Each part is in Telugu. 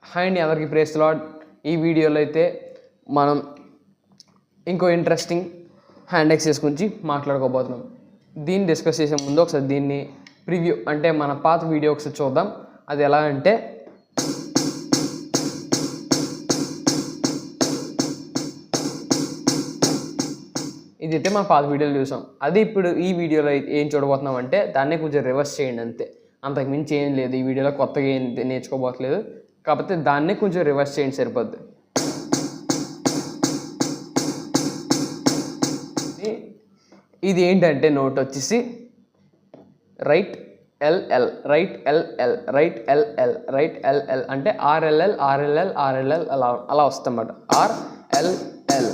హాయ్ అండి, అందరికీ ప్రైజ్ ది లార్డ్. ఈ వీడియోలో అయితే మనం ఇంకో ఇంట్రెస్టింగ్ హ్యాండ్ ఎక్సర్సైజ్ గురించి మాట్లాడుకోబోతున్నాం. దీన్ని డిస్కస్ చేసే ముందు ఒకసారి దీన్ని ప్రివ్యూ అంటే మన పాత వీడియో ఒకసారి చూద్దాం. అది ఎలా అంటే ఇదైతే మన పాత వీడియోలో చూసాం. అది ఇప్పుడు ఈ వీడియోలో ఏం చూడబోతున్నాం అంటే దాన్నే కొంచెం రివర్స్ చేయండి అంతే. అంతకు మించి ఏం లేదు. ఈ వీడియోలో కొత్తగా ఏం నేర్చుకోబోట్లేదు, కాకపోతే దాన్నే కొంచెం రివర్స్ చేయండి సరిపోద్ది. ఇది ఏంటంటే నోట్ వచ్చేసి right L L, right L L, right L L, right L L అంటే ఆర్ఎల్ఎల్ ఆర్ఎల్ఎల్ ఆర్ఎల్ఎల్ అలా వస్తుందన్నమాట. R L L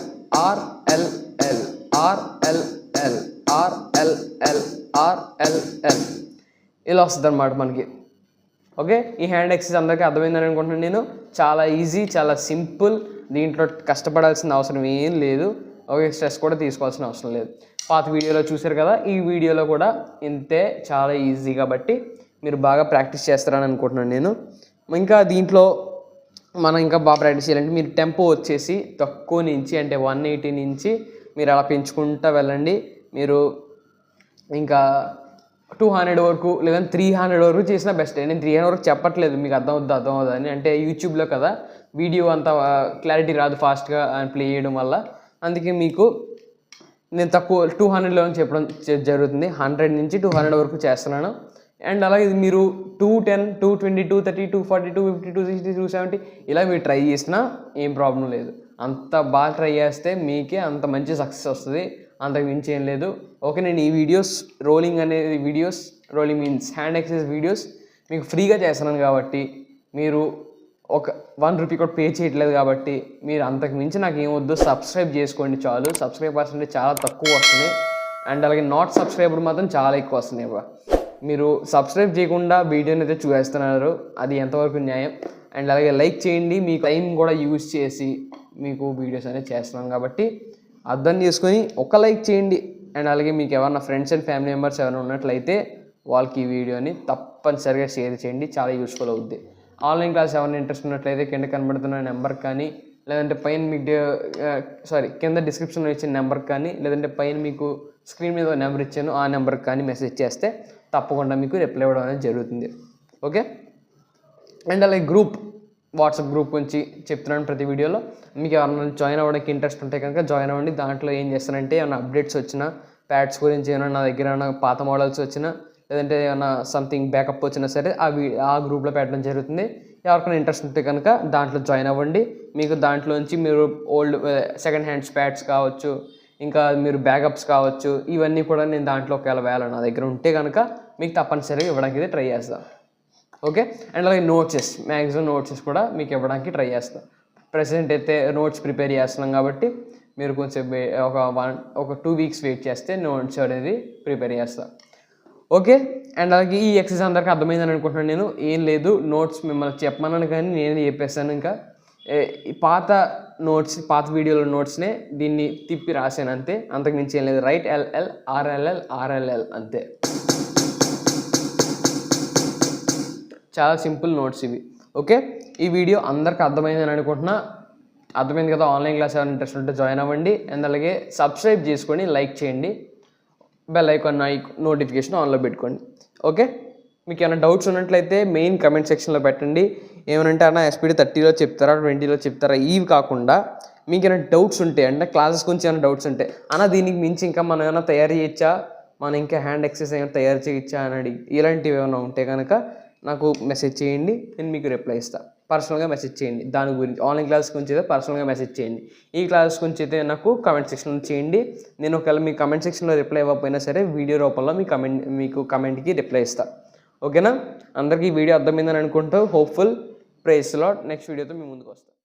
R L L R L L R L L R L L ఇలా వస్తుంది అన్నమాట మనకి. ఓకే, ఈ హ్యాండ్ ఎక్సర్సైజ్ అందరికీ అర్థమైందని అనుకుంటున్నాను నేను. చాలా ఈజీ, చాలా సింపుల్. దీంట్లో కష్టపడాల్సిన అవసరం ఏం లేదు. ఓకే, స్ట్రెస్ కూడా తీసుకోవాల్సిన అవసరం లేదు. పాత వీడియోలో చూసారు కదా, ఈ వీడియోలో కూడా ఇంతే, చాలా ఈజీ. కాబట్టి మీరు బాగా ప్రాక్టీస్ చేస్తారని అనుకుంటున్నాను నేను. ఇంకా దీంట్లో మనం ఇంకా బాగా ప్రాక్టీస్ చేయాలంటే మీరు టెంపో వచ్చేసి తక్కువ నుంచి అంటే 180 నుంచి మీరు అలా పెంచుకుంటూ వెళ్ళండి. మీరు ఇంకా 200 వరకు లేదా 300 వరకు చేసినా బెస్ట్. నేను 300 వరకు చెప్పట్లేదు, మీకు అర్థం అవుతుందని. అంటే యూట్యూబ్లో కదా వీడియో అంత క్లారిటీ రాదు ఫాస్ట్గా ప్లే చేయడం వల్ల. అందుకే మీకు నేను తక్కువ 200లో చెప్పడం జరుగుతుంది. 100 నుంచి 200 వరకు చేస్తున్నాను. అండ్ అలాగే మీరు 210, 220, 230, 240, 250, 260, 270 ఇలా మీరు ట్రై చేసినా ఏం ప్రాబ్లం లేదు. అంత బాగా ట్రై చేస్తే మీకే అంత మంచి సక్సెస్ వస్తుంది. అంతకు మించి ఏం లేదు. ఓకే, నేను ఈ videos rolling means hand exercise videos మీకు ఫ్రీగా చేస్తున్నాను కాబట్టి మీరు ఒక 1 రూపీ కూడా పే చేయట్లేదు కాబట్టి మీరు అంతకు మించి నాకు ఏమొద్దు, సబ్స్క్రైబ్ చేసుకోండి చాలు. సబ్స్క్రైబ్ పర్సెంటేజ్ చాలా తక్కువ వస్తుంది. అండ్ అలాగే నాట్ సబ్స్క్రైబర్ మాత్రం చాలా ఎక్కువ వస్తున్నాయి. మీరు సబ్స్క్రైబ్ చేయకుండా వీడియోని అయితే చూసేస్తున్నారు, అది ఎంతవరకు న్యాయం? అండ్ అలాగే లైక్ చేయండి, మీ టైం కూడా యూజ్ చేసి మీకు వీడియోస్ అనేది చేస్తున్నాను కాబట్టి అర్థం చేసుకొని ఒక లైక్ చేయండి. అండ్ అలాగే మీకు ఎవరన్నా ఫ్రెండ్స్ అండ్ ఫ్యామిలీ మెంబర్స్ ఎవరైనా ఉన్నట్లయితే వాళ్ళకి ఈ వీడియోని తప్పనిసరిగా షేర్ చేయండి, చాలా యూస్ఫుల్ అవుద్ది. ఆన్లైన్ క్లాస్ ఎవరైనా ఇంట్రెస్ట్ ఉన్నట్లయితే కింద కనబడుతున్న నెంబర్కి కానీ, లేదంటే పైన మీకు కింద డిస్క్రిప్షన్లో ఇచ్చిన నెంబర్కి కానీ, లేదంటే పైన మీకు స్క్రీన్ మీద నెంబర్ ఇచ్చాను ఆ నెంబర్కి కానీ మెసేజ్ చేస్తే తప్పకుండా మీకు రిప్లై ఇవ్వడం అనేది జరుగుతుంది. ఓకే, అండ్ అలాగే వాట్సాప్ గ్రూప్ గురించి చెప్తున్నాను ప్రతి వీడియోలో. మీకు ఎవరైనా జాయిన్ అవ్వడానికి ఇంట్రెస్ట్ ఉంటే కనుక జాయిన్ అవ్వండి. దాంట్లో ఏం చేస్తానంటే ఏమైనా అప్డేట్స్ వచ్చినా, ప్యాడ్స్ గురించి ఏమైనా నా దగ్గర ఏమైనా పాత మోడల్స్ వచ్చినా, లేదంటే ఏమైనా సంథింగ్ బ్యాకప్ వచ్చినా సరే ఆ గ్రూప్లో పెట్టడం జరుగుతుంది. ఎవరికైనా ఇంట్రెస్ట్ ఉంటే కనుక దాంట్లో జాయిన్ అవ్వండి. మీకు దాంట్లోంచి మీరు ఓల్డ్ సెకండ్ హ్యాండ్స్ ప్యాడ్స్ కావచ్చు, ఇంకా మీరు బ్యాకప్స్ కావచ్చు, ఇవన్నీ కూడా నేను దాంట్లో ఒకవేళ నా దగ్గర ఉంటే కనుక మీకు తప్పనిసరిగా ఇవ్వడానికి అయితే ట్రై చేస్తాను. ఓకే, అండ్ అలాగే మ్యాక్సిమం నోట్సెస్ కూడా మీకు ఇవ్వడానికి ట్రై చేస్తాను. ప్రెసెంట్ అయితే నోట్స్ ప్రిపేర్ చేస్తున్నాం కాబట్టి మీరు కొంచెం ఒక 2 వీక్స్ వెయిట్ చేస్తే నోట్స్ అనేది ప్రిపేర్ చేస్తాను. ఓకే, అండ్ అలాగే ఈ ఎక్సర్సైజ్ అందరికీ అర్థమైందని అనుకుంటున్నాను నేను. ఏం లేదు, నోట్స్ మిమ్మల్ని చెప్పమన్నాను కానీ నేనే చెప్పేస్తాను. ఇంకా పాత వీడియోలో నోట్స్నే దీన్ని తిప్పి రాశాను అంతే, అంతకు మించి ఏం లేదు. రైట్ ఎల్ఎల్ ఆర్ఎల్ఎల్ ఆర్ఎల్ఎల్ అంతే. చాలా సింపుల్ నోట్స్ ఇవి. ఓకే, ఈ వీడియో అందరికి అర్థమైందని అనుకుంటున్నా. అర్థమైంది కదా? ఆన్లైన్ క్లాస్ ఎవరైనా ఇంట్రెస్ట్ ఉంటే జాయిన్ అవ్వండి. అండ్ అలాగే సబ్స్క్రైబ్ చేసుకొని లైక్ చేయండి, బెల్ ఐకాన్ నోటిఫికేషన్ ఆన్లో పెట్టుకోండి. ఓకే, మీకు ఏమైనా డౌట్స్ ఉన్నట్లయితే మెయిన్ కమెంట్ సెక్షన్లో పెట్టండి. ఏమనంటే అన్న ఎస్పీడీ 30లో చెప్తారా 20లో చెప్తారా ఇవి కాకుండా మీకు ఏమైనా డౌట్స్ ఉంటే, అంటే క్లాసెస్ గురించి ఏమైనా డౌట్స్ ఉంటే అన్న దీనికి మించి ఇంకా మనం ఏమైనా తయారు చేయొచ్చా, మనం ఇంకా హ్యాండ్ ఎక్సర్సైజ్ ఏమైనా తయారు చేయొచ్చా అని అడిగి ఇలాంటివి ఏమైనా ఉంటే కనుక నాకు మెసేజ్ చేయండి, నేను మీకు రిప్లై ఇస్తాను. పర్సనల్గా మెసేజ్ చేయండి. దాని గురించి ఆన్లైన్ క్లాస్ గురించి అయితే పర్సనల్గా మెసేజ్ చేయండి. ఈ క్లాస్ గురించి అయితే నాకు కమెంట్ సెక్షన్లో చేయండి. నేను ఒకవేళ మీ కమెంట్ సెక్షన్లో రిప్లై ఇవ్వకపోయినా సరే వీడియో రూపంలో మీకు కమెంట్కి రిప్లై ఇస్తాను. ఓకేనా? అందరికీ ఈ వీడియో అర్థమైందని అనుకుంటూ hopeful. Praise the lord. Next వీడియోతో మీ ముందుకు వస్తాను.